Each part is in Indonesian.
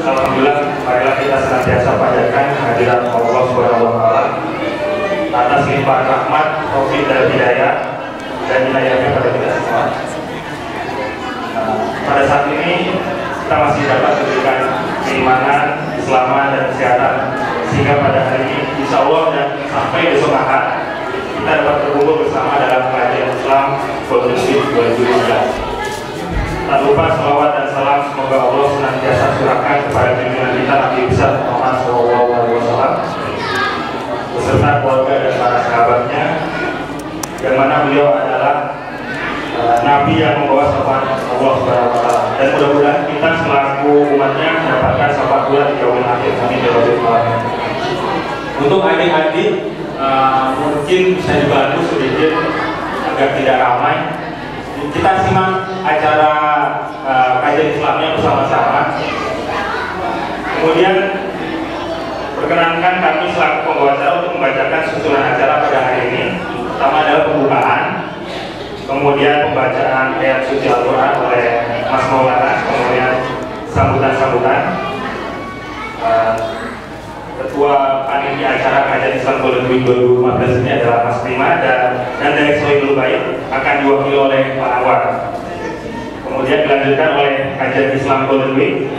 Alhamdulillah, marilah kita senantiasa panjatkan kehadiran Allah Subhanahu wa Ta'ala atas limpahan rahmat, taufik dan hidayah dan inayahnya pada kita semua. Pada saat ini kita masih dapat diberikan keimanan, keselamatan dan kesehatan, sehingga pada hari ini insya Allah dan sampai besok Ahad kita dapat berkumpul bersama dalam kajian Islam Golden Week 2019. Tak lupa salawat dan salam semoga Allah senantiasa curahkan kepada junjungan kita Nabi besar Muhammad SAW beserta keluarga dan para sahabatnya, yang mana beliau adalah Nabi yang membawa syafaat Allah Subhanahu wa Ta'ala, dan mudah-mudahan kita selaku umatnya mendapatkan syafaat pula di yaumil akhir. Amin ya rabbal alamin. Untuk adik-adik mungkin bisa dibantu sedikit agar tidak ramai. Kita simak acara kajian Islamnya bersama-sama. Kemudian perkenankan kami selaku pembawa acara untuk membacakan susunan acara pada hari ini. Pertama adalah pembukaan, kemudian pembacaan ayat suci Al-Quran oleh Mas Maulana, kemudian sambutan-sambutan. Ketua panitia acara kajian Islam Golden Week 2015 ini adalah Mas Prima, dan dari Sohibul Bait akan diwakili oleh Pak Anwar. Kemudian dilanjutkan oleh kajian Islam Golden Week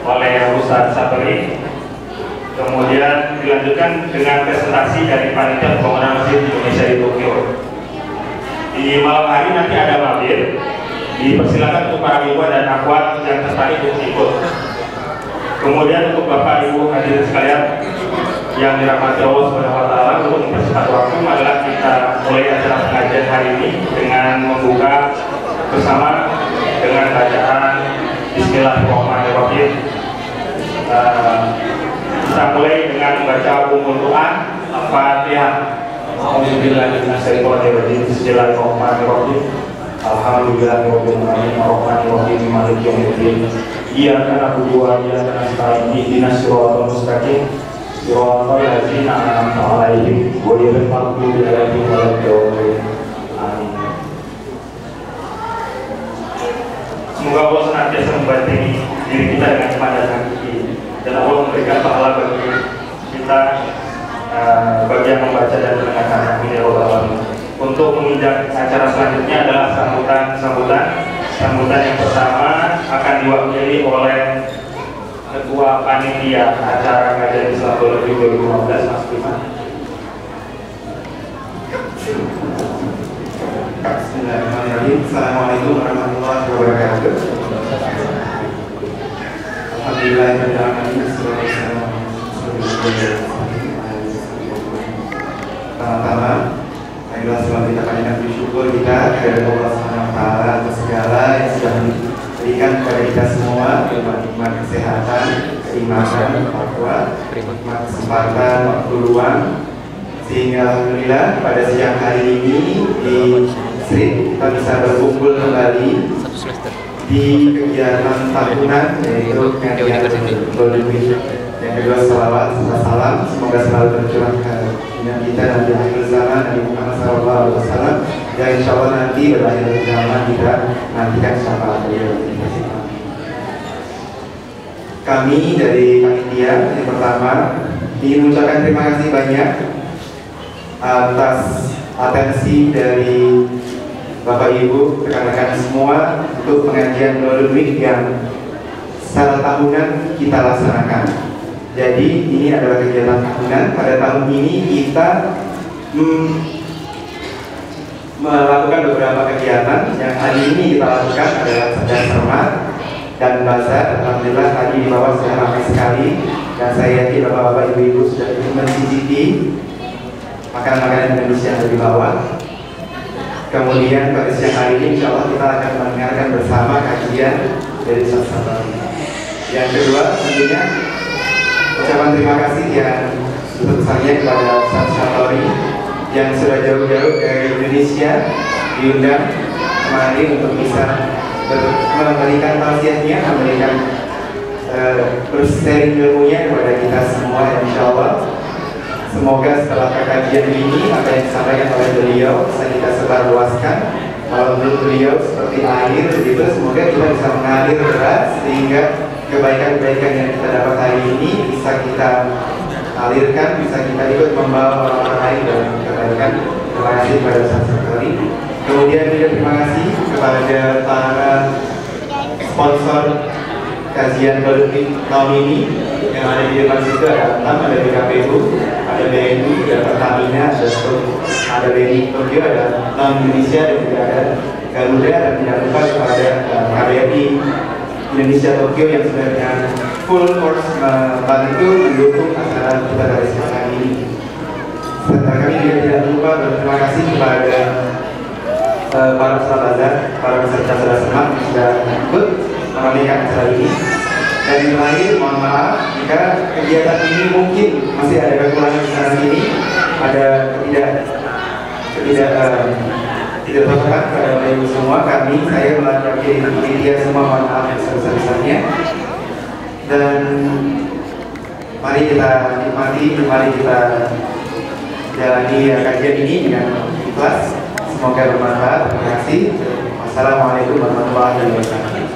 oleh Ustaz Sabri. Kemudian dilanjutkan dengan presentasi dari panitia pembangunan Masjid Indonesia di Tokyo. Di malam hari nanti ada mabir. Dipersilakan untuk para ibu dan akhwat yang tertarik untuk ikut. Kemudian untuk Bapak Ibu hadirin sekalian yang dirahmati Allah Subhanahu wa Ta'ala, untuk mempersingkat waktu adalah kita mulai acara pengajian hari ini dengan membuka bersama dengan bacaan Bismillahirrahmanirrahim. Kita mulai dengan membaca umul Quran Al-Fatihah. Alhamdulillah Bismillahirrahmanirrahim. Alhamdulillahirabbil alamin arrahmanirrahim maliki yaumiddin. Iyyaka na'budu wa iyyaka nasta'in ihdinas siratal mustaqim siratal ladzina an'amta 'alaihim ghairil maghdubi 'alaihim waladdallin. Amin. Semoga Allah senantiasa membantu diri kita dengan iman dan hati, dan Allah memberikan pahala bagi kita bagi yang membaca dan mendengarkan. Amin ya rabbal alamin. Untuk menginjak acara selanjutnya adalah sambutan yang pertama akan diwakili oleh Ketua Panitia Acara Kajian Islam Golden Week 2015, Mas Prima. Bismillahirrahmanirrahim. Assalamualaikum warahmatullahi wabarakatuh. Pertama-tama, marilah selalu kita panjatkan bersyukur kita kepada Allah Subhanahu wa Ta'ala atas segala yang sudah diberikan kepada kita semua, nikmat kesehatan, keimanan, takwa, nikmat kesempatan, waktu luang, sehingga alhamdulillah pada siang hari ini di Street kita bisa berkumpul kembali di kegiatan tahunan, yaitu kegiatan Golden Week. Yang kedua, salawat serta salam semoga selalu tercurah ke kita dan di akhir zaman Nabi Muhammad SAW, yang insya Allah nanti berakhir zaman kita nantikan syafaat beliau. Kami dari panitia yang pertama ingin mengucapkan terima kasih banyak atas atensi dari Bapak Ibu, rekan-rekan semua untuk pengajian Golden Week yang secara tahunan kita laksanakan. Jadi ini adalah kegiatan tahunan. Pada tahun ini kita melakukan beberapa kegiatan. Yang hari ini kita lakukan adalah sedang cermat dan bazar. Alhamdulillah tadi di bawah sudah ramai sekali, dan saya yakin bapak-bapak ibu-ibu sudah mencicipi makanan-makanan Indonesia yang ada di bawah. Kemudian pada siang hari ini insya Allah kita akan mendengarkan bersama kajian dari Ustaz Sabri. Yang kedua tentunya ucapan terima kasih yang sebesar-besarnya kepada Ustaz Sabri yang sudah jauh-jauh dari Indonesia diundang kemarin untuk bisa memberikan tausiahnya, memberikan bersharing ilmunya kepada kita semua. Insya Allah semoga setelah kajian ini apa yang disampaikan oleh beliau bisa kita sebarluaskan. Kalau menurut beliau seperti air begitu, semoga kita bisa mengalir deras sehingga kebaikan-kebaikan yang kita dapat hari ini bisa kita alirkan, bisa kita ikut membawa orang lain dalam kebaikan. Terima kasih kepada Ustaz sekali. Kemudian juga terima kasih kepada para sponsor kajian politik tahun ini yang ada di depan situ. Ada 6, ada BKPU, ada BNI, ada Pertamina, ada BNI Tokyo, ada Bank Indonesia, dan juga ada Garuda, dan tidak lupa kepada KBRI Indonesia Tokyo yang sudah dengan full force membantu mendukung acara kita dari sekarang ini. Serta kami juga tidak lupa berterima kasih kepada para sahabat, para peserta bersama yang sudah ikut meramaikan acara ini. Dan yang terakhir, mohon maaf jika kegiatan ini mungkin masih ada kekurangan di sana sini, ada tidak tepat pada ibu semua. Saya melakukan media semua, mohon maaf sebesar-besarnya. Dan mari kita nikmati, mari kita jalani kajian ini dengan ikhlas. Semoga bermanfaat. Terima kasih. Wassalamualaikum warahmatullahi wabarakatuh.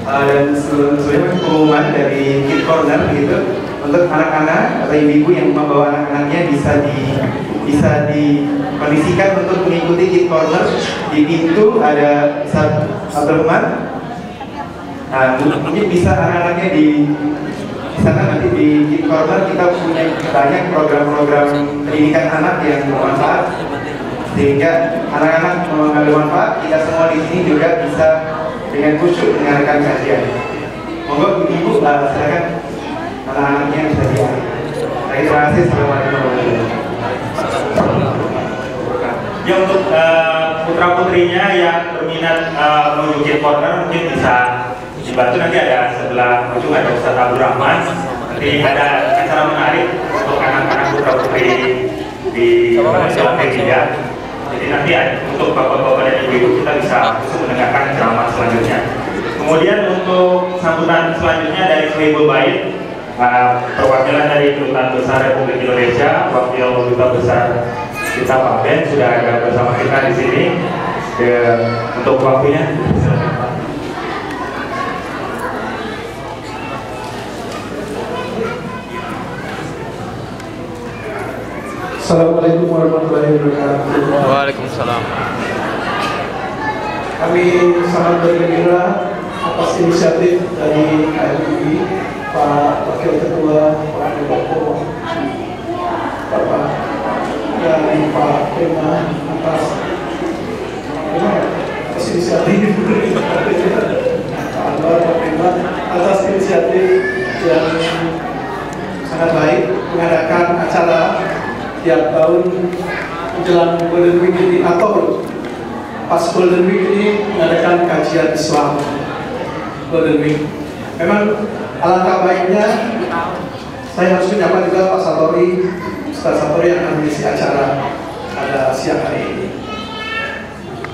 Dan sebelumnya pengumuman dari Kid Corner gitu, untuk anak-anak atau ibu-ibu yang membawa anak-anaknya bisa dikondisikan untuk mengikuti Kid Corner. Di pintu ada satu rumah. Nah, mungkin bisa anak-anaknya di sana. Nanti di Kid Corner kita punya banyak program-program pendidikan anak yang bermanfaat, sehingga anak-anak mengambil manfaat. Kita semua di sini juga bisa dengan khusyuk mendengarkan kajian. Monggo ibu silakan anak-anaknya bisa diambil. Terima kasih. Assalamualaikum warahmatullahi wabarakatuh. Ya, untuk putra putrinya yang berminat menuju Kid Corner mungkin bisa dibantu. Nanti ada sebelah ujung ada Ustaz Abdul Rahman. Nanti ada acara menarik untuk anak-anak putra putri di Jalan Ketiga. Jadi nanti untuk bapak-bapak dan ibu-ibu kita bisa mendengarkan ceramah selanjutnya. Kemudian untuk sambutan selanjutnya dari Sohibul Bait, perwakilan dari Kedutaan Besar Republik Indonesia, Wakil Duta Besar kita Pak Ben sudah ada bersama kita di sini untuk waktunya. Assalamualaikum warahmatullahi wabarakatuh. Waalaikumsalam. Kami sangat bergembira atas inisiatif dari KMUI, Pak Wakil Ketua, Pak Depoko, Bapak dan Pak Prima atas inisiatif Pak Anwar, Pak Prima atas inisiatif yang sangat baik mengadakan acara tiap tahun menjelang Golden Week ini, atau pas Golden Week ini mengadakan kajian Islam Golden Week. Memang alangkah baiknya saya harus menyapa juga Pak Satori, Ustaz Satori yang akan mengisi acara pada siang hari ini.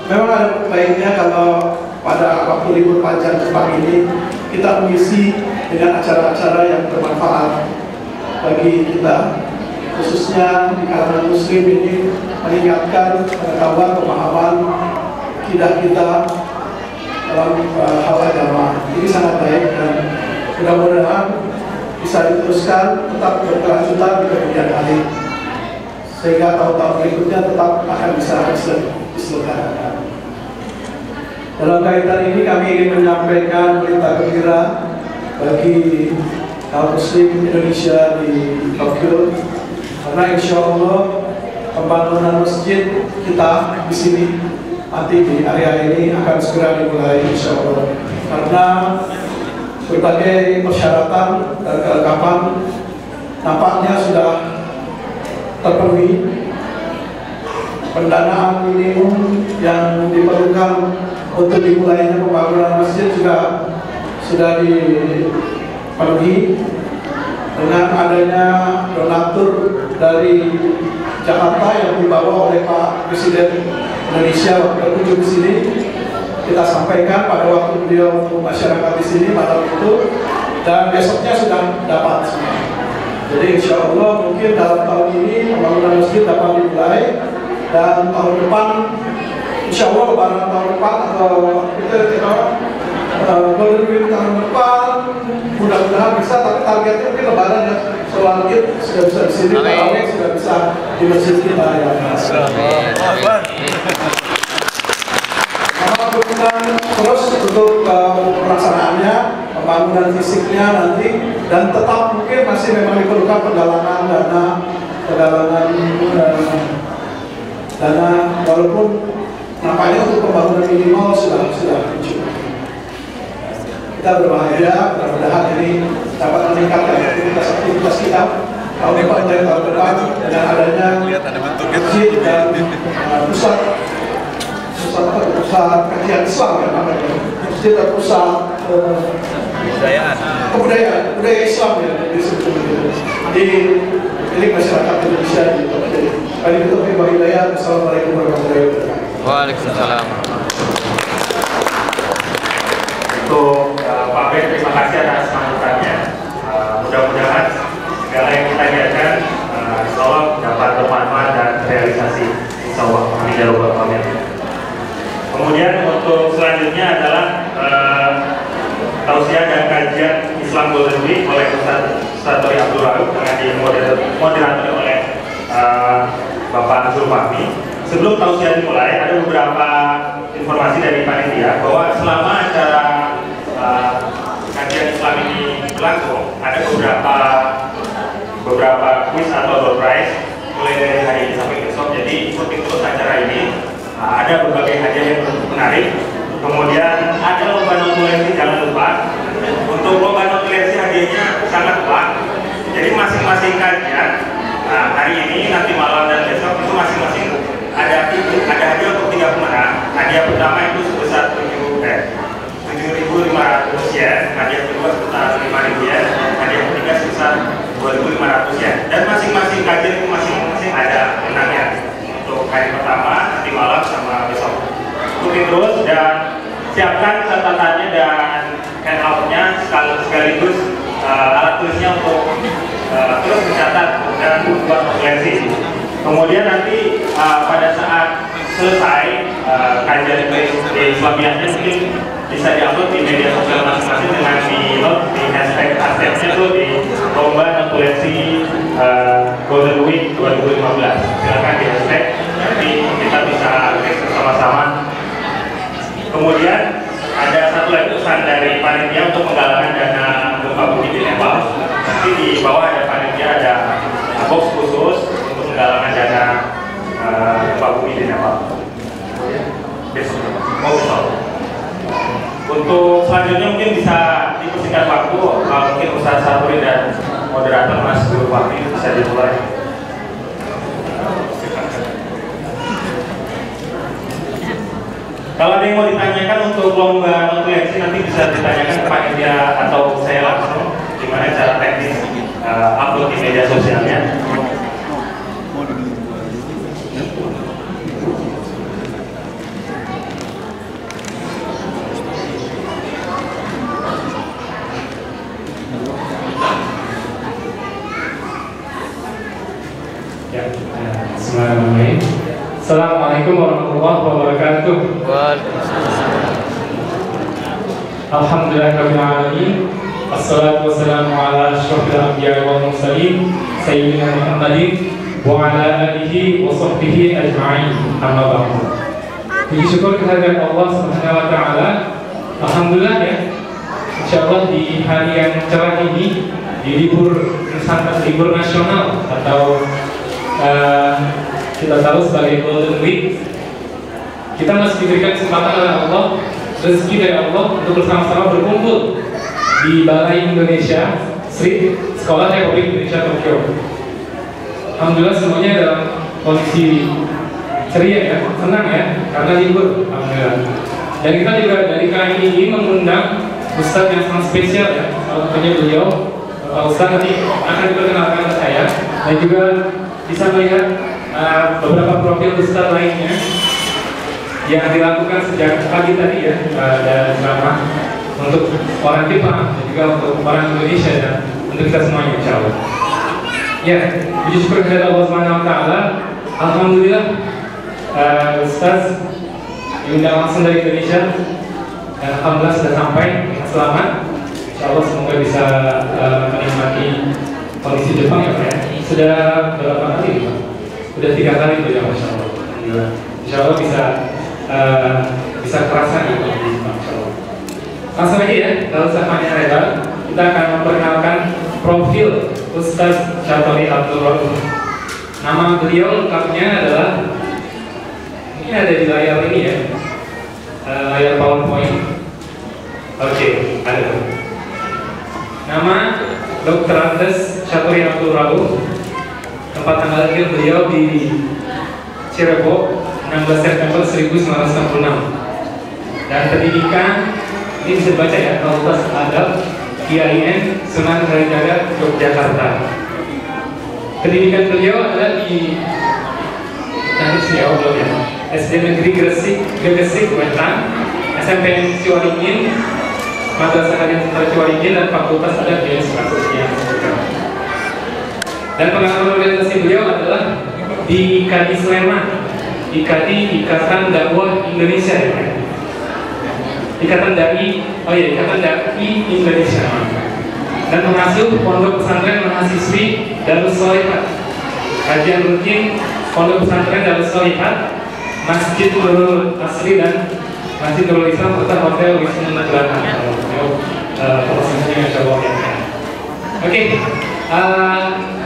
Memang ada baiknya kalau pada waktu libur panjang Jepang ini kita mengisi dengan acara-acara yang bermanfaat bagi kita, khususnya di kalangan muslim ini, meningkatkan pengetahuan, pemahaman akidah kita dalam hal agama. Ini sangat baik dan mudah-mudahan bisa diteruskan, tetap berkelanjutan di kemudian hari, sehingga tahun-tahun berikutnya tetap akan bisa diselenggarakan. Dalam kaitan ini kami ingin menyampaikan berita gembira bagi kaum muslim Indonesia di Tokyo, karena insya Allah pembangunan masjid kita di sini nanti di area ini akan segera dimulai insya Allah, karena berbagai persyaratan dan kelengkapan nampaknya sudah terpenuhi. Pendanaan minimum yang diperlukan untuk dimulainya pembangunan masjid juga sudah dipenuhi dengan adanya donatur dari Jakarta yang dibawa oleh Pak Presiden Indonesia waktu berkunjung di sini. Kita sampaikan pada waktu beliau untuk masyarakat di sini malam itu, dan besoknya sudah dapat semua. Jadi insya Allah mungkin dalam tahun ini pembangunan masjid dapat dimulai, dan tahun depan insya Allah lebaran tahun depan atau itu Golden Week tahun depan mudah-mudahan bisa, tapi targetnya mungkin lebaran ya. Sholat Id sudah bisa di sini, tarawih sudah bisa di masjid kita ya. Karena dukungan terus untuk pelaksanaannya, pembangunan fisiknya nanti, dan tetap mungkin masih memang diperlukan penggalangan dana walaupun nampaknya untuk pembangunan minimal sudah cukup. Kita berbahagia, mudah-mudahan ini dapat meningkatkan aktivitas kita tahun depan dan tahun depan dengan adanya masjid dan pusat kajian Islam ya namanya, masjid dan pusat kebudayaan Islam ya di milik masyarakat Indonesia gitu. Kali itu hidayah. Assalamualaikum warahmatullahi wabarakatuh. Waalaikumsalam. Untuk Pak Ben, terima kasih atas sambutannya. Mudah-mudahan segala yang kita niatkan insya Allah dapat bermanfaat dan realisasi. Insya Allah. Amin ya rabbal alamin. Kemudian untuk selanjutnya adalah tausiah dan kajian Islam Golden Week oleh Ustaz Tori Abdul Rauf dengan dimoderatori oleh Bapak Azul Fahmi. Sebelum tausiah dimulai, ada beberapa informasi dari panitia bahwa selama acara kajian Islam ini berlangsung, ada beberapa quiz atau door prize mulai dari hari ini sampai besok. Jadi ikuti terus acara ini. Ada berbagai hadiah yang menarik. Kemudian ada lomba notulensi, jangan lupa. Untuk lomba notulensi hadiahnya sangat banyak. Jadi masing-masing kajian hari ini, nanti malam dan besok itu masing-masing ada hadiah untuk 3 pemenang. Hadiah pertama itu sebesar 7.500 yen, hadiah kedua sebesar 5.000 yen, hadiah ketiga sebesar 2.500 yen. Dan masing-masing kajian itu masing-masing ada menangnya. Untuk hari pertama, nanti malam sama besok. Ikuti terus dan siapkan catatannya dan handout-nya sekaligus alat tulisnya untuk terus mencatat dan membuat notulensi. Kemudian nanti pada saat selesai kajian Islamiyahnya mungkin bisa diupload di media sosial masing-masing dengan di hashtag itu di lomba notulensi Golden Week 2015. Silakan di hashtag, nanti kita bisa cek bersama-sama. Kemudian ada satu lagi pesan dari panitia untuk penggalangan dana gempa bumi di Nepal. Nanti di bawah ada panitia, ada box khusus untuk penggalangan dana gempa bumi di Nepal. Besok. Untuk selanjutnya mungkin bisa dipersingkat waktu, mungkin Ustaz Sapuri dan moderator Mas Guru Fahmi bisa dimulai. Kalau ada yang mau ditanyakan untuk lomba notulensi nanti bisa ditanyakan ke panitia atau saya langsung, gimana cara teknis upload di media sosialnya. Assalamualaikum warahmatullahi wabarakatuh. Alhamdulillahirabbil alamin. Wassalatu wassalamu ala asyrofil anbiya'i wal mursalin sayyidina Muhammadin wa ala alihi wa sahbihi ajma'in. Amma ba'du. Puji syukur kehadirat Allah Subhanahu wa taala. Alhamdulillah ya. Insyaallah di hari yang cerah ini, di libur nasional atau kita tahu sebagai Golden Week, kita masih diberikan kesempatan oleh Allah, rezeki dari Allah untuk bersama-sama berkumpul di Balai Indonesia Street Sekolah Republik Indonesia Tokyo. Alhamdulillah semuanya dalam kondisi ceria ya, senang ya, karena libur. Alhamdulillah. Dan kita juga dari KMI ini mengundang Ustadz yang sangat spesial ya, salah satunya beliau Pak Ustadz nanti akan diperkenalkan ke saya, dan juga bisa melihat beberapa profil Ustadz lainnya yang dilakukan sejak pagi tadi ya, dan ceramah untuk orang Jepang dan juga untuk orang Indonesia dan untuk kita semuanya insya Allah. Ya, puji syukur kepada Allah Subhanahu wa taala. Alhamdulillah Ustadz diundang langsung dari Indonesia dan alhamdulillah sudah sampai selamat. Insyaallah semoga bisa menikmati kondisi Jepang ya Pak ya. Sudah berapa kali Pak? Sudah 3 kali itu ya Masya Allah. Insyaallah bisa kerasa gitu di Jepang insyaallah. Langsung aja ya, kalau banyak lebar, kita akan memperkenalkan profil Ustaz Syafari Abdul Rauf. Nama beliau lengkapnya adalah, ini ada di layar ini ya, layar PowerPoint. Oke, ada. Nama Dr. Andes Syafari Abdul Rauf. Tempat tanggal lahir beliau di Cirebon 16 September 1966. Dan pendidikan ini bisa dibaca ya, Fakultas Adab IAIN Sunan Kalijaga Yogyakarta. Pendidikan beliau adalah di SD Negeri Gresik Wetan, SMPN Ciwaringin, Madrasah Hadiah Sentra Ciwaringin, dan Fakultas Adab IAIN Sunan Kalijaga. Dan pengalaman organisasi beliau adalah di IKADI Sleman, IKADI Ikatan Dakwah Indonesia ya. Ikatan Dai Indonesia, dan mengasuh pondok pesantren mahasiswi Darus Shalihat, kajian rutin pondok pesantren Darus Shalihat, Masjid Nurul Asri dan Masjid Nurul Islam serta Hotel Wisnu Negara. Oke,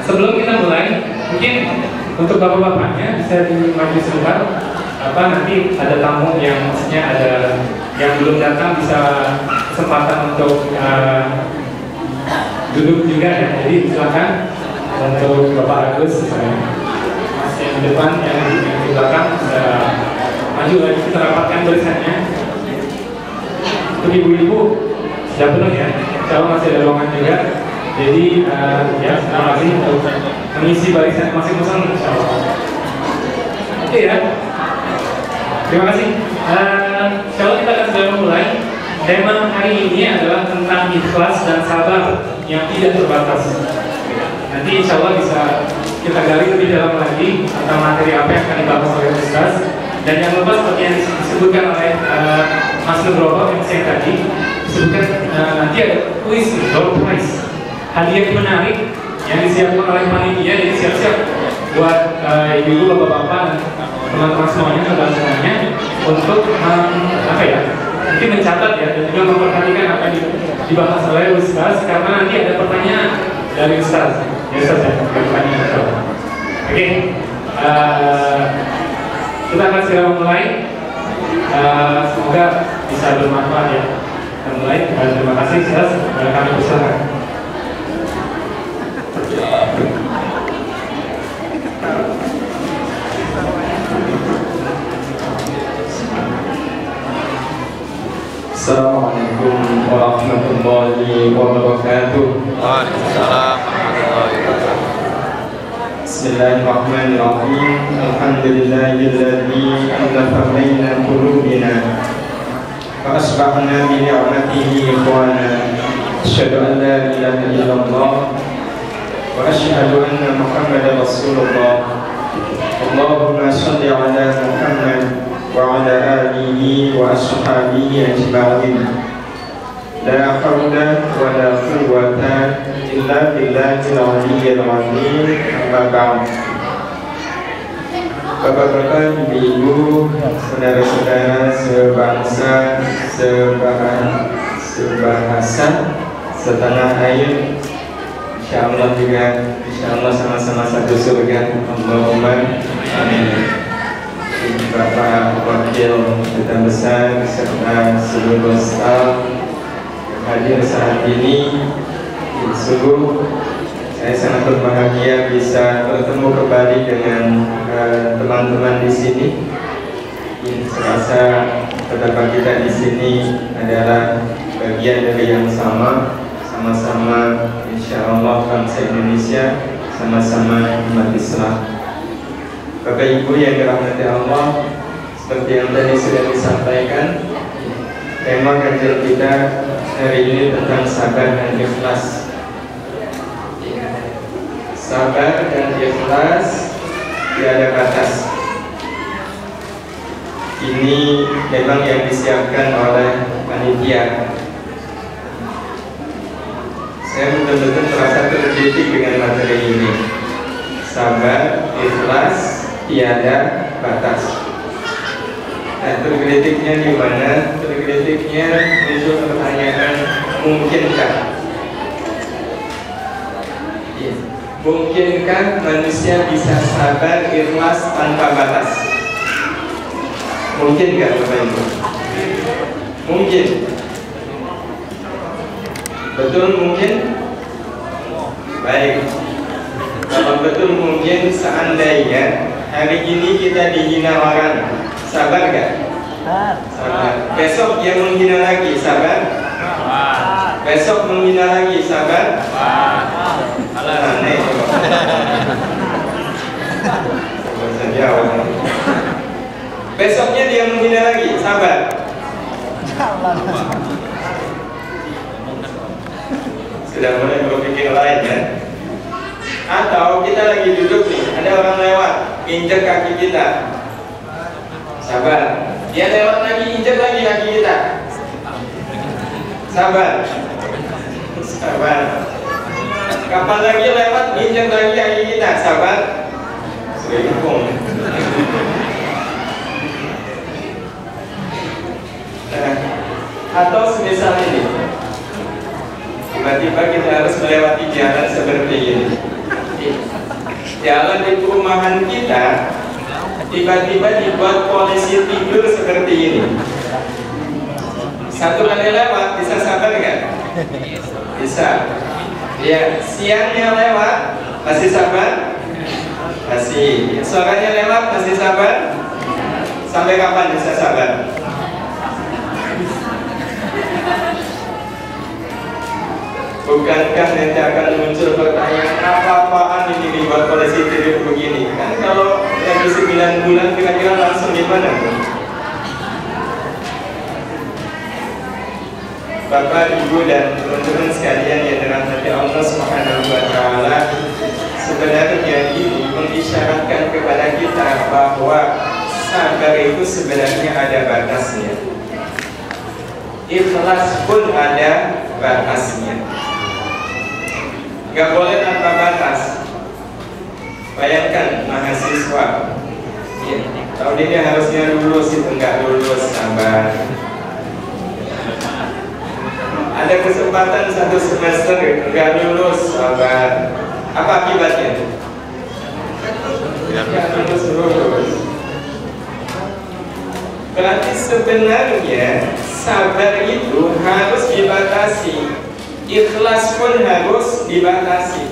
sebelum kita mulai, mungkin untuk bapak-bapaknya bisa dimaju sebentar. Nanti ada tamu yang maksudnya ada yang belum datang bisa kesempatan untuk duduk juga ya. Jadi silakan untuk Bapak Agus, Mas yang di depan, yang di belakang bisa maju lagi, kita rapatkan barisannya. Untuk ibu-ibu sudah penuh ya, kalau masih ada ruangan juga. Jadi ya terima kasih untuk mengisi barisan masing-masing. Oke ya. Terima kasih. Kalau kita akan segera mulai, tema hari ini adalah tentang ikhlas dan sabar yang tidak terbatas. Nanti insya Allah bisa kita gali lebih dalam lagi tentang materi apa yang akan dibahas oleh Ustaz. Dan yang lepas seperti yang disebutkan oleh Mas Nugroho yang saya tadi, disebutkan nanti ada kuis, door prize, hadiah menarik yang disiapkan oleh panitia. Jadi siap-siap buat ibu-ibu, bapak-bapak, dan teman-teman semuanya untuk mungkin mencatat ya, dan juga memperhatikan apa yang dibahas oleh Ustaz, karena nanti ada pertanyaan dari Ustaz. Ya Ustaz ya, pertanyaan. Oke, kita akan segera memulai. Semoga bisa bermanfaat ya. Kita mulai. Terima kasih Ustaz. Kami persilakan. Assalamualaikum warahmatullahi wabarakatuh. Waalaikumsalam warahmatullahi wabarakatuh. Bismillahirrahmanirrahim. Alhamdulillahilladzi alafa baina qulubina wa asbahna bi ni'matihi ikhwana. Asyhadu an la ilaha illallah wa asyhadu anna Muhammadar Rasulullah. Allahumma shalli ala Muhammad wa ala alihi wa ashabihi ajma'in. La hawla wa la quwwata illa billahil aliyyil azim. Amma ba'd. Bapak-bapak, ibu-ibu, saudara-saudara sebangsa, sebahasa, setanah air, insyaallah juga, insyaallah sama-sama satu surga. Allahumma amin. Bapak Wakil Duta Besar serta seluruh staf yang hadir saat ini, sungguh saya sangat berbahagia bisa bertemu kembali dengan teman-teman di sini. Serasa terdapat kita di sini adalah bagian dari yang sama, sama-sama insya Allah bangsa Indonesia, sama-sama umat Islam. Bapak Ibu yang dirahmati Allah, seperti yang tadi sudah disampaikan, tema kajian kita hari ini tentang sabar dan ikhlas. Sabar dan ikhlas tiada batas. Ini memang yang disiapkan oleh panitia bahagia. Saya betul-betul merasa terdidik dengan materi ini. Sabar, ikhlas, tiada batas. Nah, terkritiknya di mana? Terkritiknya muncul pertanyaan, mungkinkah? Ya. Mungkinkah manusia bisa sabar, ikhlas tanpa batas? Mungkin nggak Bapak Ibu? Mungkin. Betul mungkin? Baik. Kalau betul mungkin, seandainya hari ini kita dihina orang, sabar nggak? Sabar. Besok dia menghina lagi, sabar? Besok menghina lagi, sabar? Aneh. Besoknya dia menghina lagi, sabar? Sudah mulai berpikir lain ya. Atau kita lagi duduk nih, ada orang lewat, injek kaki kita, sabar. Dia lewat lagi, injek lagi kaki kita, sabar. Sabar. Kapan lagi lewat, injek lagi kaki kita, sabar. Serimpung. Nah, atau semisal ini, tiba-tiba kita harus melewati jalan seperti ini. Jalan di perumahan kita tiba-tiba dibuat polisi tidur seperti ini. Satu kali lewat, bisa sabar nggak? Bisa. Ya, siangnya lewat, masih sabar? Masih. Suaranya lewat, masih sabar? Sampai kapan bisa sabar? Bukankah nanti akan muncul pertanyaan, apa-apaan ini dibuat polisi tidur begini? Kan kalau lagi 9 bulan kira-kira langsung gimana? Bapak, Ibu, dan teman-teman sekalian yang dirahmati Allah Subhanahu wa Ta'ala, sebenarnya ini mengisyaratkan kepada kita bahwa sabar itu sebenarnya ada batasnya. Ikhlas pun ada batasnya. Gak boleh tanpa batas. Bayangkan mahasiswa, ya, tahun ini harusnya lulus, itu nggak lulus, sabar. Ada kesempatan 1 semester nggak lulus, sabar. Apa akibatnya? Nggak lulus. Berarti sebenarnya sabar itu harus dibatasi. Ikhlas pun harus dibatasi.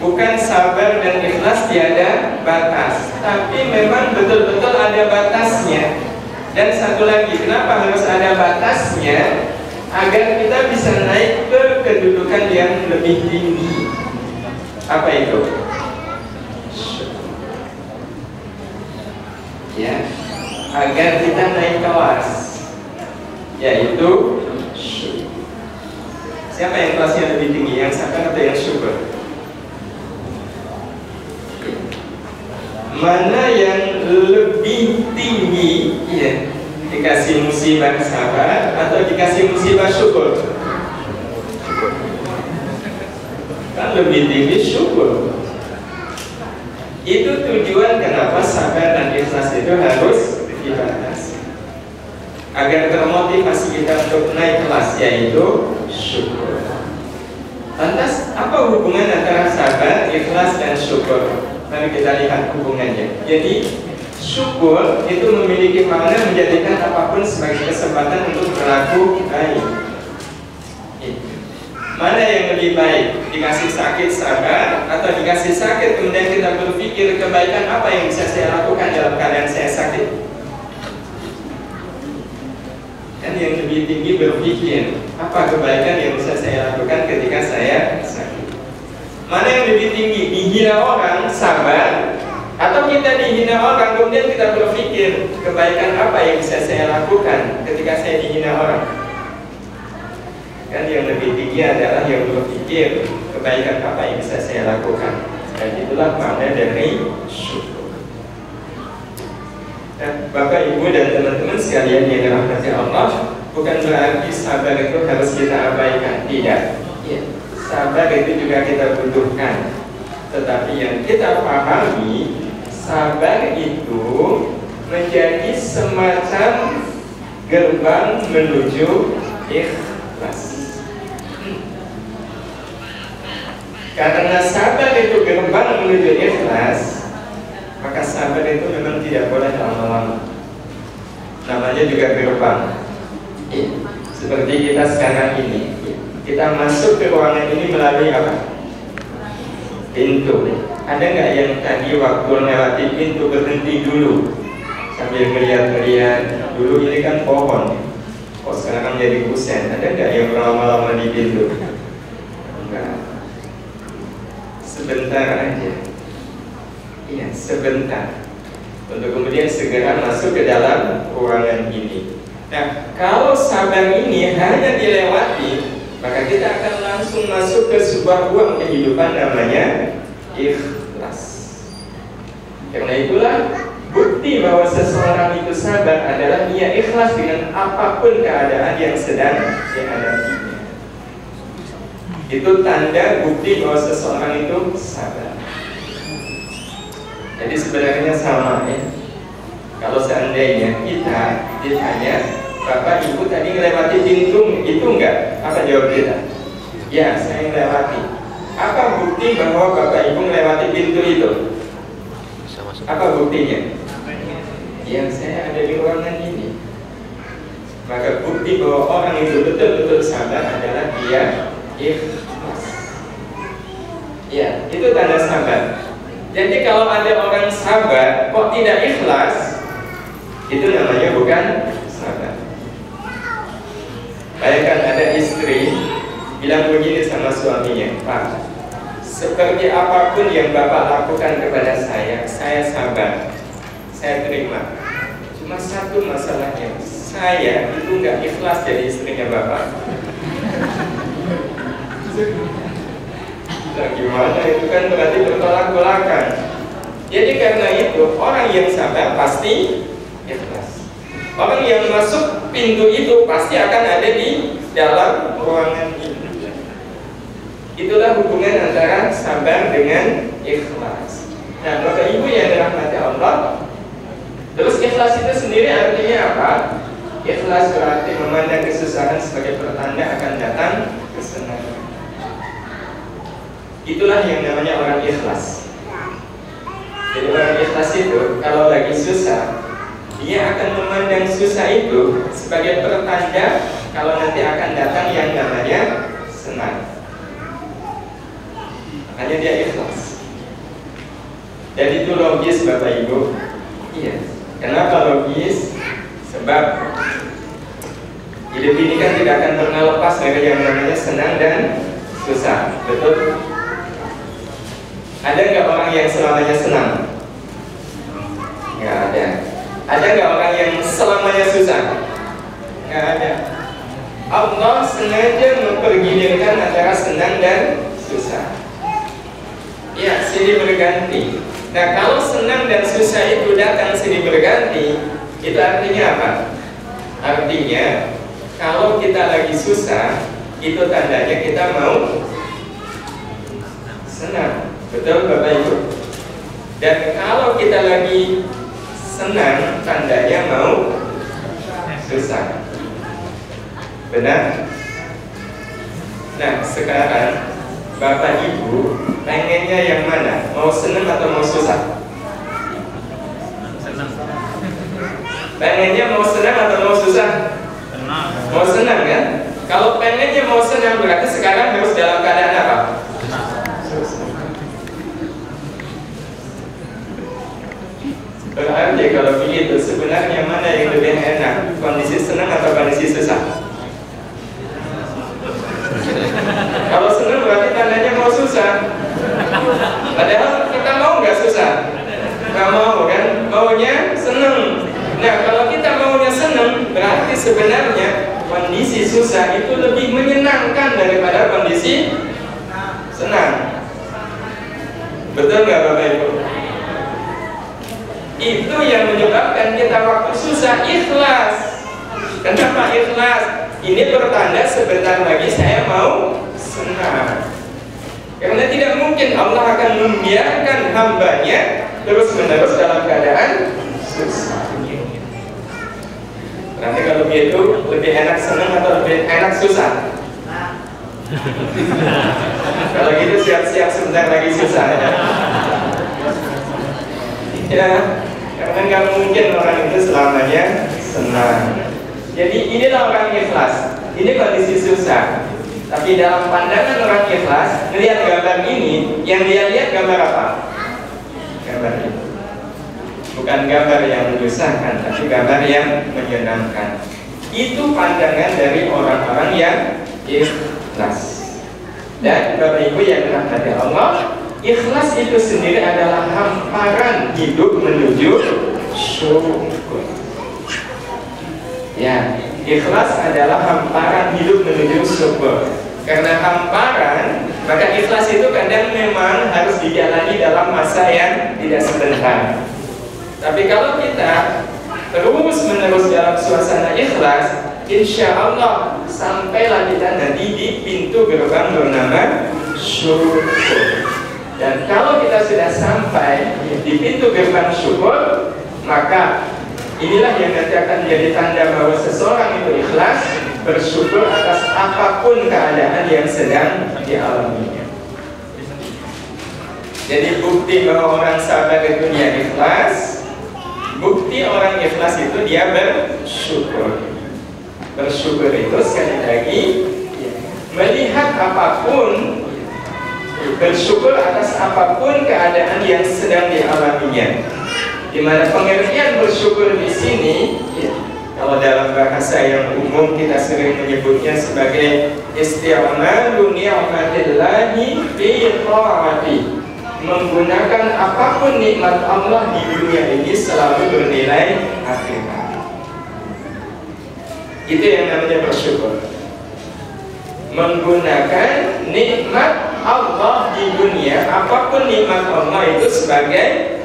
Bukan sabar dan ikhlas tiada batas, tapi memang betul-betul ada batasnya. Dan satu lagi, kenapa harus ada batasnya? Agar kita bisa naik ke kedudukan yang lebih tinggi. Apa itu? Ya, agar kita naik kelas, yaitu siapa yang kelasnya lebih tinggi, yang sabar atau yang syukur? Mana yang lebih tinggi, ya, dikasih musibah sabar atau dikasih musibah syukur? Kan lebih tinggi syukur. Itu tujuan kenapa sabar dan ikhlas itu harus dibatasi, agar termotivasi kita untuk naik kelas, yaitu syukur. Lantas apa hubungan antara sabar, ikhlas, dan syukur? Mari kita lihat hubungannya. Jadi syukur itu memiliki makna menjadikan apapun sebagai kesempatan untuk berlaku baik. Mana yang lebih baik? Dikasih sakit sabar, atau dikasih sakit kemudian kita berpikir kebaikan apa yang bisa saya lakukan dalam keadaan saya sakit? Kan yang lebih tinggi berpikir apa kebaikan yang bisa saya lakukan ketika saya sakit. Mana yang lebih tinggi? Dihina orang sabar, atau kita dihina orang kemudian kita berpikir kebaikan apa yang bisa saya lakukan ketika saya dihina orang? Kan yang lebih tinggi adalah yang berpikir kebaikan apa yang bisa saya lakukan. Dan itulah makna dari syukur. Bapak, Ibu, dan teman-teman sekalian yang dirahmati Allah, bukan berarti sabar itu harus kita abaikan. Tidak. Ya, sabar itu juga kita butuhkan. Tetapi yang kita pahami, sabar itu menjadi semacam gerbang menuju ikhlas. Karena sabar itu gerbang menuju ikhlas, maka sabar itu memang tidak boleh lama-lama. Namanya juga gerbang. Seperti kita sekarang ini, kita masuk ke ruangan ini melalui apa? Pintu. Ada nggak yang tadi waktu melewati pintu berhenti dulu sambil melihat-lihat? Dulu ini kan pohon, kok sekarang jadi kusen. Ada nggak yang lama-lama di pintu? Enggak. Sebentar aja. Iya, sebentar. Untuk kemudian segera masuk ke dalam ruangan ini. Nah, kalau sabar ini hanya dilewati, maka kita akan langsung masuk ke sebuah ruang kehidupan namanya ikhlas. Karena itulah bukti bahwa seseorang itu sabar adalah ia ikhlas dengan apapun keadaan yang sedang dihadapinya. Itu tanda bukti bahwa seseorang itu sabar. Jadi sebenarnya sama ya. Kalau seandainya kita ditanya, Bapak Ibu tadi melewati pintu itu enggak? Apa jawab kita? Ya, saya melewati. Apa bukti bahwa Bapak Ibu melewati pintu itu? Apa buktinya? Ya, saya ada di ruangan ini. Maka bukti bahwa orang itu betul-betul sabar adalah dia ikhlas. Ya, itu tanda sabar. Jadi kalau ada orang sabar kok tidak ikhlas, itu namanya bukan sabar. Bayangkan ada istri bilang begini sama suaminya, Pak, seperti apapun yang Bapak lakukan kepada saya sabar, saya terima. Cuma satu masalahnya, saya itu nggak ikhlas jadi istrinya Bapak. Nah, gimana itu kan berarti bertolak belakang. Jadi karena itu orang yang sabar pasti ikhlas. Orang yang masuk pintu itu pasti akan ada di dalam ruangan ini. Itulah hubungan antara sabar dengan ikhlas. Nah, Bapak Ibu yang dirahmati Allah, terus ikhlas itu sendiri artinya apa? Ikhlas berarti memandang kesusahan sebagai pertanda akan datang kesenangan. Itulah yang namanya orang ikhlas. Jadi orang ikhlas itu kalau lagi susah, dia akan memandang susah itu sebagai pertanda kalau nanti akan datang yang namanya senang. Makanya dia ikhlas. Dan itu logis Bapak Ibu. Iya. Kenapa logis? Sebab hidup ini kan tidak akan pernah lepas dari yang namanya senang dan susah. Betul? Ada nggak orang yang selamanya senang? Nggak ada. Ada nggak orang yang selamanya susah? Nggak ada. Allah sengaja mempergilirkan antara senang dan susah. Ya, silih berganti. Nah, kalau senang dan susah itu datang silih berganti, itu artinya apa? Artinya, kalau kita lagi susah, itu tandanya kita mau senang. Betul Bapak Ibu? Dan kalau kita lagi senang, tandanya mau susah. Benar? Nah, sekarang Bapak Ibu pengennya yang mana? Mau senang atau mau susah? Senang. Pengennya mau senang atau mau susah? Senang. Mau senang kan? Kalau pengennya mau senang berarti sekarang harus dalam keadaan apa? Berarti kalau begitu sebenarnya mana yang lebih enak? Kondisi senang atau kondisi susah? Kalau senang berarti tandanya mau susah. Padahal kita mau nggak susah? Nggak mau kan? Maunya senang. Nah, kalau kita maunya senang berarti sebenarnya kondisi susah itu lebih menyenangkan daripada kondisi senang. Betul nggak Bapak Ibu? Itu yang menyebabkan kita waktu susah ikhlas. Kenapa ikhlas? Ini pertanda sebentar lagi saya mau senang. Karena tidak mungkin Allah akan membiarkan hambanya terus-menerus dalam keadaan susah. Nanti kalau begitu lebih enak senang atau lebih enak susah? Kalau gitu siap-siap sebentar lagi susah ya. Ya, karena nggak mungkin orang itu selamanya senang. Jadi inilah orang ikhlas. Ini kondisi susah. Tapi dalam pandangan orang ikhlas, melihat gambar ini, yang dia lihat gambar apa? Gambar itu. Bukan gambar yang menyusahkan, tapi gambar yang menyenangkan. Itu pandangan dari orang-orang yang ikhlas. Dan Bapak Ibu yang dirahmati Allah, ikhlas itu sendiri adalah hamparan hidup menuju syukur. Ya, ikhlas adalah hamparan hidup menuju syukur. Karena hamparan, maka ikhlas itu kadang memang harus dijalani dalam masa yang tidak sebentar. Tapi kalau kita terus-menerus dalam suasana ikhlas, insya Allah sampailah kita nanti di pintu gerbang bernama syukur. Dan kalau kita sudah sampai di pintu gerbang syukur, maka inilah yang nanti akan menjadi tanda bahwa seseorang itu ikhlas, bersyukur atas apapun keadaan yang sedang dialaminya. Jadi bukti bahwa orang sabar itu dia ikhlas, bukti orang ikhlas itu dia bersyukur. Bersyukur itu sekali lagi melihat apapun, bersyukur atas apapun keadaan yang sedang dialaminya. Di mana pengertian bersyukur di sini, kalau dalam bahasa yang umum kita sering menyebutnya sebagai isti'malu ni'matillahi fi ta'ati, menggunakan apapun nikmat Allah di dunia ini selalu bernilai akhirat. Itu yang namanya bersyukur. Menggunakan nikmat Allah di dunia, apapun nikmat Allah itu sebagai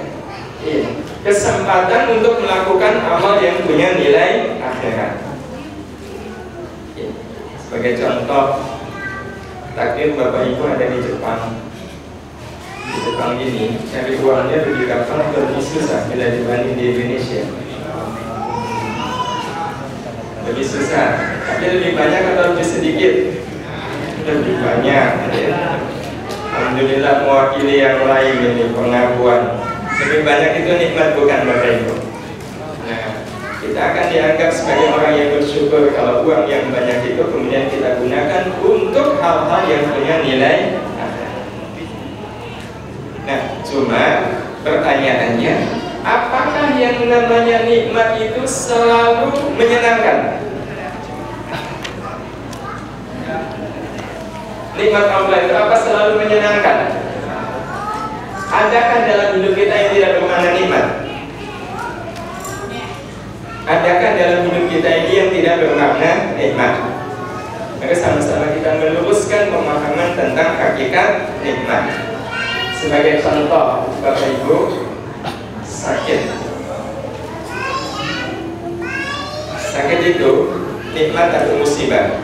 kesempatan untuk melakukan amal yang punya nilai akhirat. Sebagai contoh, takdir Bapak Ibu ada di Jepang. Di Jepang ini cari uangnya lebih gampang atau lebih susah bila dibanding di Indonesia? Lebih susah, tapi lebih banyak atau lebih sedikit? Lebih banyak. Alhamdulillah mewakili yang lain ini pengakuan. Lebih banyak itu nikmat, bukan Bapak Ibu. Nah, kita akan dianggap sebagai orang yang bersyukur kalau uang yang banyak itu kemudian kita gunakan untuk hal-hal yang punya nilai. Nah, cuma pertanyaannya, apakah yang namanya nikmat itu selalu menyenangkan? Nikmat Allah itu apa selalu menyenangkan? Adakah dalam hidup kita yang tidak bermakna nikmat? Adakah dalam hidup kita ini yang tidak bermakna nikmat? Maka sama-sama kita meluruskan pemahaman tentang hakikat nikmat. Sebagai contoh, Bapak Ibu, sakit. Sakit itu nikmat atau musibah?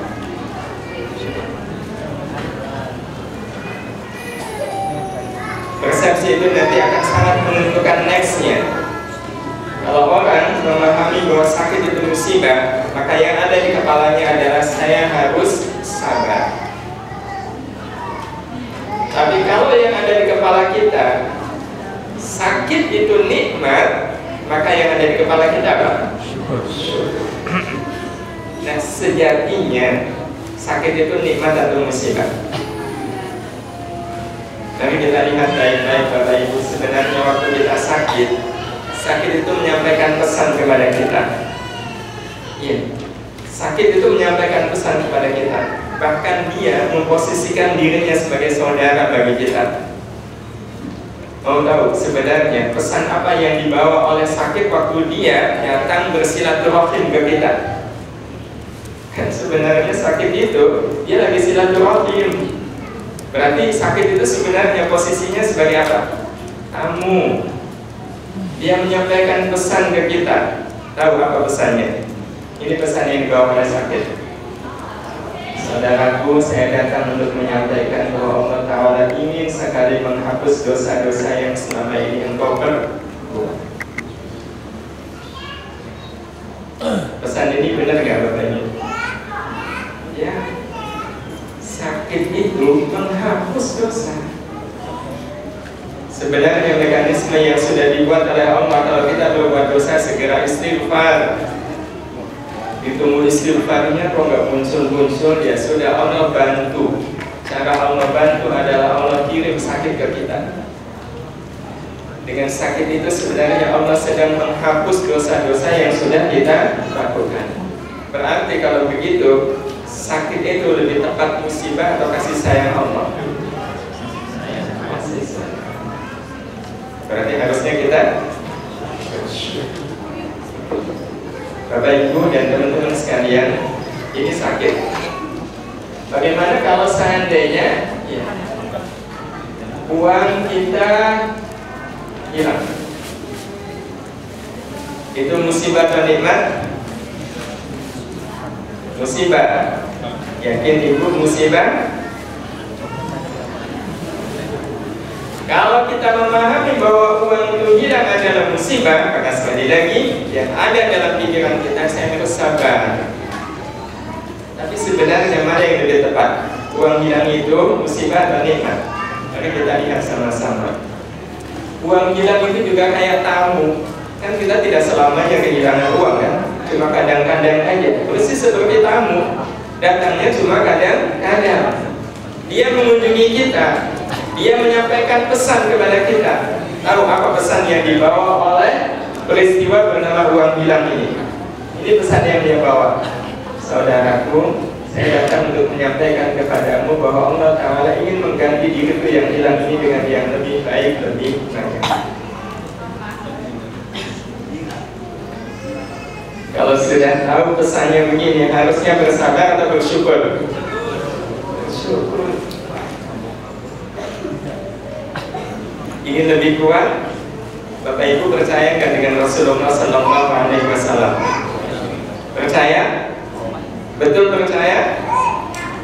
Persepsi itu nanti akan sangat menentukan nextnya. Kalau orang memahami bahwa sakit itu musibah, maka yang ada di kepalanya adalah saya harus sabar. Tapi kalau yang ada di kepala kita sakit itu nikmat, maka yang ada di kepala kita apa? Syukur. Nah, sejatinya sakit itu nikmat atau musibah? Tapi kita lihat baik-baik Bapak Ibu, sebenarnya waktu kita sakit itu menyampaikan pesan kepada kita. Iya, sakit itu menyampaikan pesan kepada kita. Bahkan dia memposisikan dirinya sebagai saudara bagi kita. Mau tahu sebenarnya pesan apa yang dibawa oleh sakit waktu dia datang bersilaturahim ke kita? Kan sebenarnya sakit itu dia lagi silaturahim. Berarti sakit itu sebenarnya posisinya sebagai apa? Tamu. Dia menyampaikan pesan ke kita. Tahu apa pesannya? Ini pesan yang dibawa oleh sakit. Saudaraku, saya datang untuk menyampaikan bahwa Allah Ta'ala ingin sekali menghapus dosa-dosa yang selama ini engkau perbuat. Pesan ini benar nggak Bapak Ibu? Ya, sakit itu menghapus dosa. Sebenarnya mekanisme yang sudah dibuat oleh Allah, kalau kita berbuat dosa segera istighfar. Ditunggu istighfarnya kok nggak muncul-muncul, ya sudah Allah bantu. Cara Allah bantu adalah Allah kirim sakit ke kita. Dengan sakit itu sebenarnya Allah sedang menghapus dosa-dosa yang sudah kita lakukan. Berarti kalau begitu, sakit itu lebih tepat musibah atau kasih sayang Allah? Kasih sayang. Berarti harusnya kita bersyukur. Bapak Ibu dan teman-teman sekalian, ini sakit. Bagaimana kalau seandainya ya, uang kita hilang? Itu musibah atau nikmat? Musibah. Yakin Ibu musibah? Kalau kita memahami bahwa uang itu hilang adalah musibah, maka sekali lagi yang ada dalam pikiran kita, saya harus sabar. Tapi sebenarnya mana yang lebih tepat? Uang hilang itu musibah atau nikmat? Mari kita lihat sama-sama. Uang hilang itu juga kayak tamu. Kan kita tidak selamanya kehilangan uang kan? Cuma kadang-kadang aja. Persis seperti tamu, datangnya cuma kadang-kadang. Dia mengunjungi kita. Dia menyampaikan pesan kepada kita. Tahu apa pesan yang dibawa oleh peristiwa bernama uang hilang ini? Ini pesan yang dia bawa. Saudaraku, saya datang untuk menyampaikan kepadamu bahwa Allah Ta'ala ingin mengganti diriku yang hilang ini dengan yang lebih baik, lebih banyak. Kalau sudah tahu pesannya begini, harusnya bersabar atau bersyukur? Bersyukur. Ingin lebih kuat, Bapak Ibu percaya nggak dengan Rasulullah Sallallahu Alaihi Wasallam? Percaya? Betul percaya?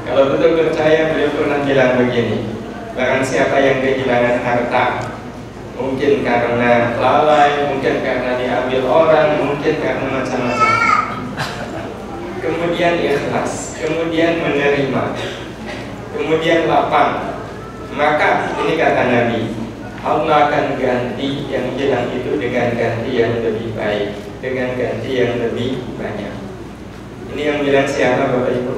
Kalau betul percaya, beliau pernah bilang begini: barang siapa yang kehilangan harta, mungkin karena lalai, mungkin karena diambil orang, mungkin karena macam-macam, kemudian ikhlas, kemudian menerima, kemudian lapang, maka ini kata Nabi, Allah akan ganti yang hilang itu dengan ganti yang lebih baik, dengan ganti yang lebih banyak. Ini yang bilang siapa Bapak Ibu?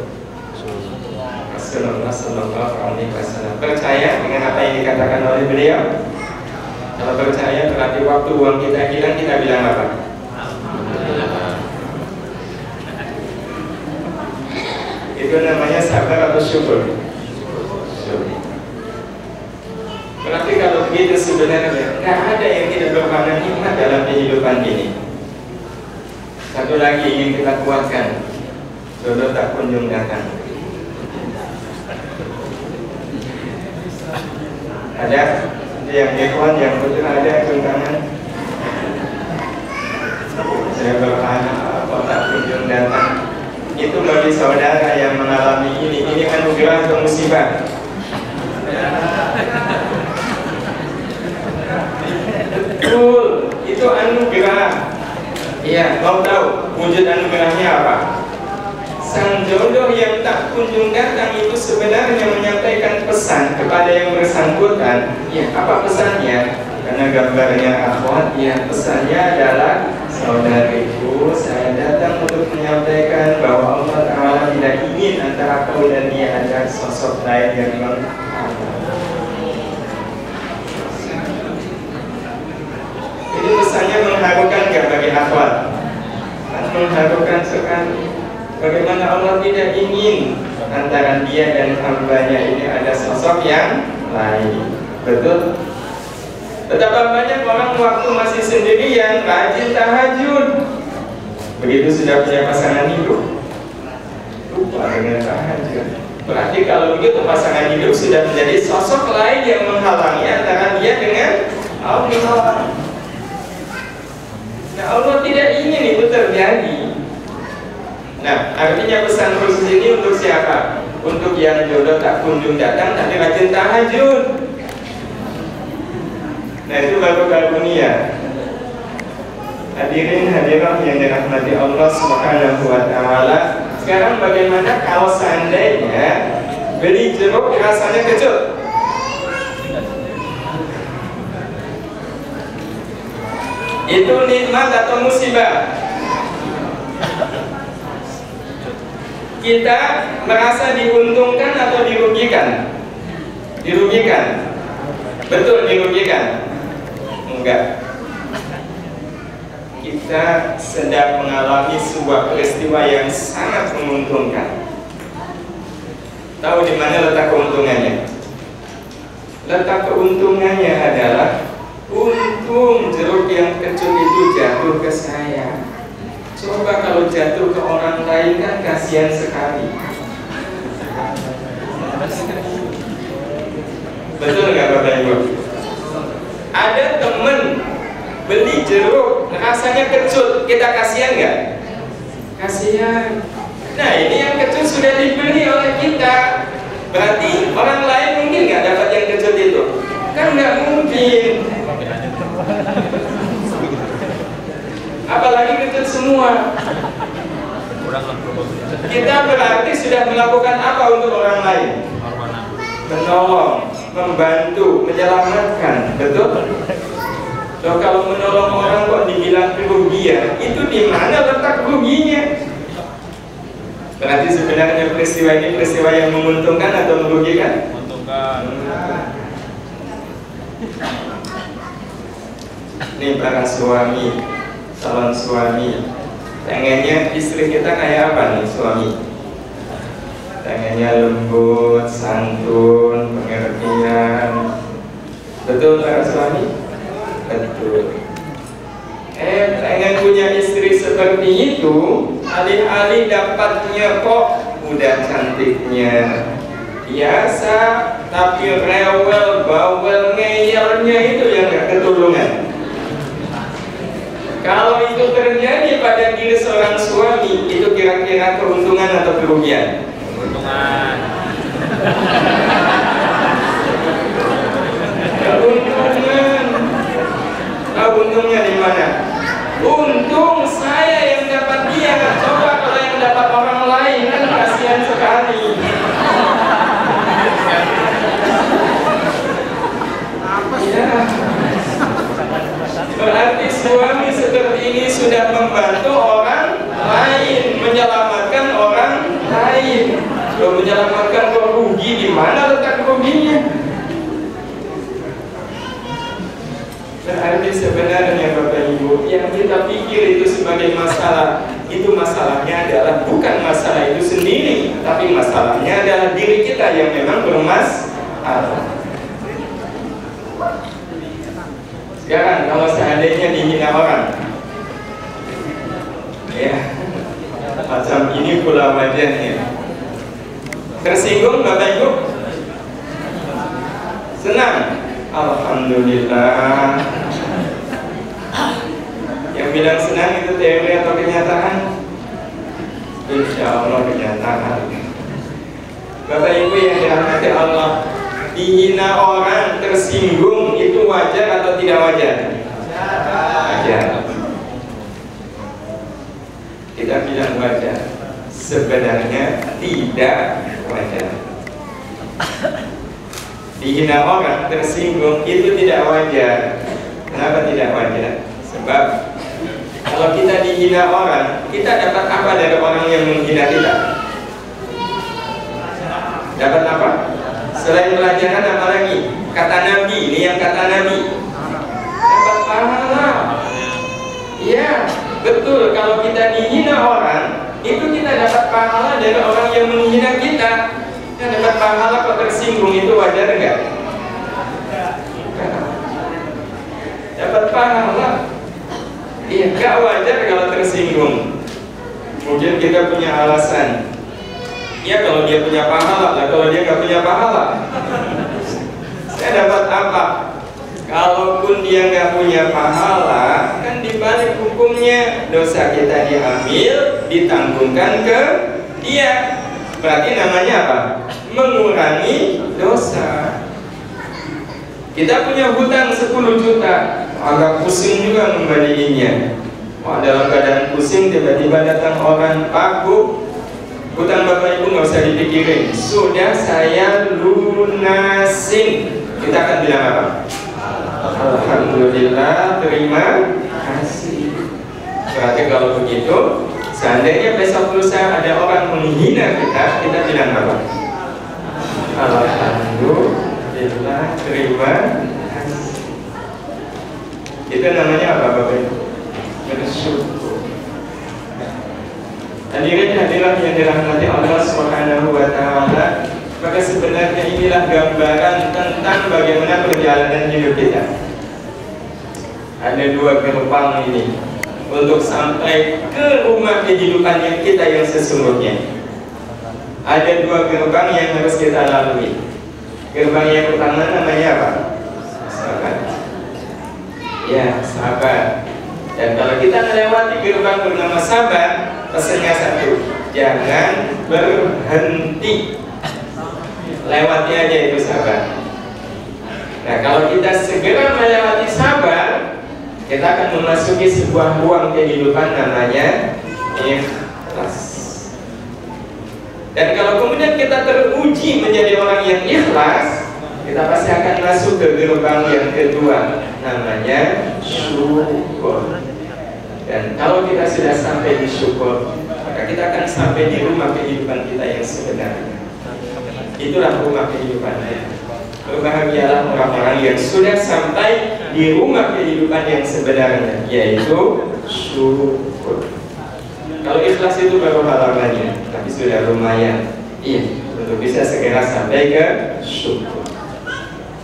Rasulullah Sallallahu Alaihi Wasallam. Percaya dengan apa yang dikatakan oleh beliau? Kalau percaya berarti waktu uang kita hilang kita bilang apa? Itu namanya sabar atau syukur? Berarti kalau begitu sebenarnya tidak ada yang tidak bermakna nikmat dalam kehidupan ini. Satu lagi ingin kita kuatkan, jodoh tak kunjung datang. Ada yang ikhwan yang betul ada angkat tangan. Saya berharap kok tak kunjung datang. Itu bagi saudara yang mengalami ini anugerah atau musibah? Betul, itu anugerah. Iya, mau tahu wujud anugerahnya apa? Sang jodoh yang tak kunjung datang itu sebenarnya menyampaikan pesan kepada yang bersangkutan. Ya, apa pesannya? Karena gambarnya akhwat, ya pesannya adalah, saudariku, saya datang untuk menyampaikan bahwa Allah Ta'ala tidak ingin antara kau dan dia ada sosok lain yang Ini pesannya mengharukan gak bagi akhwat? Mengharukan sekali. Bagaimana Allah tidak ingin antara dia dan hambanya ini ada sosok yang lain. Betul? Betapa banyak orang waktu masih sendirian rajin tahajud. Begitu sudah punya pasangan hidup, lupa dengan tahajud. Berarti kalau begitu pasangan hidup sudah menjadi sosok lain yang menghalangi antara dia dengan Allah. Nah, Allah tidak ingin itu terjadi. Nah, artinya pesan khusus ini untuk siapa? Untuk yang jodoh tak kunjung datang tapi rajin tahajud. Nah, itu baru karunia. Hadirin hadirat yang dirahmati Allah Subhanahu wa taala. Sekarang bagaimana kalau seandainya beli jeruk rasanya kecut? Itu nikmat atau musibah? Kita merasa diuntungkan atau dirugikan? Dirugikan. Betul, dirugikan. Enggak. Kita sedang mengalami sebuah peristiwa yang sangat menguntungkan. Tahu di mana letak keuntungannya? Letak keuntungannya adalah untung jeruk yang kecut itu jatuh ke saya. Coba kalau jatuh ke orang lain kan kasihan sekali. Betul nggak Bapak Ibu? Ada temen beli jeruk rasanya kecut, kita kasihan nggak? Kasihan. Nah, ini yang kecut sudah dibeli oleh kita. Berarti orang lain mungkin nggak dapat yang kecut itu? Kan nggak mungkin. Apalagi kecut semua. Kita berarti sudah melakukan apa untuk orang lain? Menolong, membantu, menyelamatkan. Betul? So, kalau menolong orang kok dibilang kerugian, itu di mana letak ruginya? Berarti sebenarnya peristiwa ini peristiwa yang menguntungkan atau merugikan? Menguntungkan. Ini para suami, calon suami, pengennya istri kita kayak apa nih suami? Pengennya lembut, santun, pengertian. Betul para suami? Betul. Pengen punya istri seperti itu, alih-alih dapatnya kok udah cantiknya biasa, tapi rewel, bawel, ngeyelnya itu yang gak ketulungan. Kalau itu terjadi pada diri seorang suami, itu kira-kira keuntungan atau kerugian? Keuntungan. Keuntungan. Untungnya di mana? Untung saya yang dapat dia. Coba kalau yang dapat orang lain kan kasihan sekali. Ya. Berarti suami seperti ini sudah membantu orang lain, menyelamatkan orang lain. Kalau menyelamatkan kok rugi, di mana letak ruginya? Berarti sebenarnya Bapak Ibu, yang kita pikir itu sebagai masalah, itu masalahnya adalah bukan masalah itu sendiri, tapi masalahnya adalah diri kita yang memang bermasalah. Sekarang kalau seandainya dihina orang, ya macam ini pula wajahnya, tersinggung Bapak Ibu? Senang? Alhamdulillah. Yang bilang senang itu teori atau kenyataan? Insya Allah kenyataan. Bapak Ibu yang dirahmati Allah, dihina orang, tersinggung itu wajar atau tidak wajar? Wajar. Kita bilang wajar, sebenarnya tidak wajar. Dihina orang, tersinggung itu tidak wajar. Kenapa tidak wajar? Sebab kalau kita dihina orang, kita dapat apa dari orang yang menghina kita? Dapat apa? Selain pelajaran apa lagi? Kata Nabi, ini yang kata Nabi, dapat pahala. Iya, betul. Kalau kita dihina orang, itu kita dapat pahala dari orang yang menghina kita. Kita dapat pahala. Kok tersinggung itu wajar enggak? Dapat pahala. Iya, enggak wajar kalau tersinggung. Mungkin kita punya alasan. Ya kalau dia punya pahala, lah kalau dia nggak punya pahala, saya dapat apa? Kalaupun dia nggak punya pahala, kan dibalik hukumnya dosa kita diambil, ditanggungkan ke dia. Berarti namanya apa? Mengurangi dosa. Kita punya hutang 10 juta, agak pusing juga membalikinnya. Wah, dalam keadaan pusing tiba-tiba datang orang, "Pak, Bu, hutang Bapak Ibu nggak usah dipikirin, sudah saya lunasin." Kita akan bilang apa? Alhamdulillah, terima kasih. Berarti kalau begitu, seandainya besok lusa ada orang menghina kita, kita bilang apa? Alhamdulillah, terima kasih. Itu namanya apa, Bapak Ibu? Bersyukur. Hadirin hadirat yang dirahmati Allah Subhanahu wa Ta'ala, maka sebenarnya inilah gambaran tentang bagaimana perjalanan hidup kita. Ada 2 gerbang ini untuk sampai ke rumah kehidupan yang kita yang sesungguhnya. Ada 2 gerbang yang harus kita lalui. Gerbang yang pertama namanya apa? Sabar. Ya, sabar. Dan kalau kita melewati gerbang bernama sabar, pesannya satu, jangan berhenti. Lewati aja itu sabar. Nah, kalau kita segera melewati sabar, kita akan memasuki sebuah ruang kehidupan namanya ikhlas. Dan kalau kemudian kita teruji menjadi orang yang ikhlas, kita pasti akan masuk ke gerbang yang kedua, namanya syukur. Dan kalau kita sudah sampai di syukur, maka kita akan sampai di rumah kehidupan kita yang sebenarnya. Itulah rumah kehidupan kita. Berbahagialah orang-orang yang sudah sampai di rumah kehidupan yang sebenarnya, yaitu syukur. Kalau ikhlas itu baru halamannya, tapi sudah lumayan. Iya, untuk bisa segera sampai ke syukur.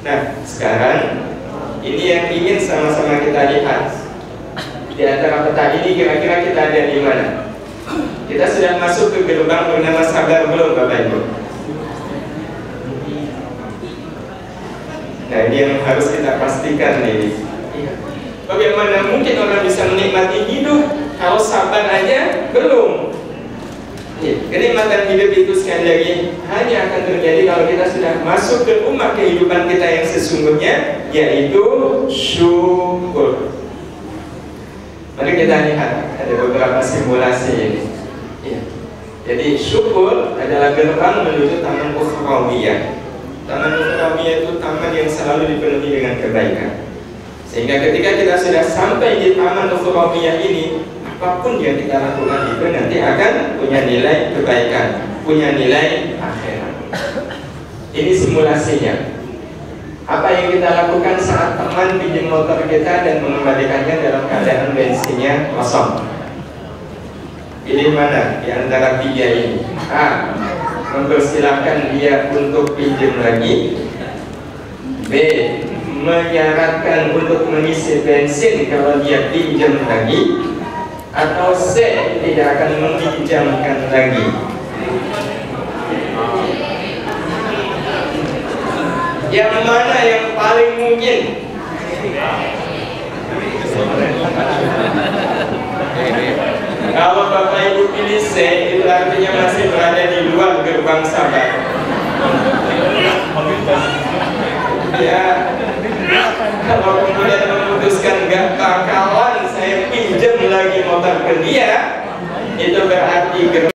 Nah, sekarang ini yang ingin sama-sama kita lihat. Di antara peta ini kira-kira kita ada di mana? Kita sudah masuk ke gerbang bernama sabar belum, Bapak Ibu? Nah, ini yang harus kita pastikan nih. Bagaimana mungkin orang bisa menikmati hidup kalau sabar aja belum? Kenikmatan hidup itu sekali lagi hanya akan terjadi kalau kita sudah masuk ke rumah kehidupan kita yang sesungguhnya, yaitu syukur. Mari kita lihat, ada beberapa simulasi ini. Jadi syukur adalah gerbang menuju taman ukhrawiyah. Taman ukhrawiyah itu taman yang selalu dipenuhi dengan kebaikan. Sehingga ketika kita sudah sampai di taman ukhrawiyah ini, apapun yang kita lakukan itu nanti akan punya nilai kebaikan, punya nilai akhirat. Ini simulasinya. Apa yang kita lakukan saat teman pinjam motor kita dan mengembalikannya dalam keadaan bensinnya kosong? Pilih mana di antara 3 ini? A. Mempersilahkan dia untuk pinjam lagi. B. Menyarankan untuk mengisi bensin kalau dia pinjam lagi. Atau C. Tidak akan meminjamkan lagi. Yang mana yang paling mungkin? Kalau Bapak Ibu pilih C, itu artinya masih berada di luar gerbang sabar. Ya, kalau kemudian memutuskan gak bakalan saya pinjam lagi motor ke dia, itu berarti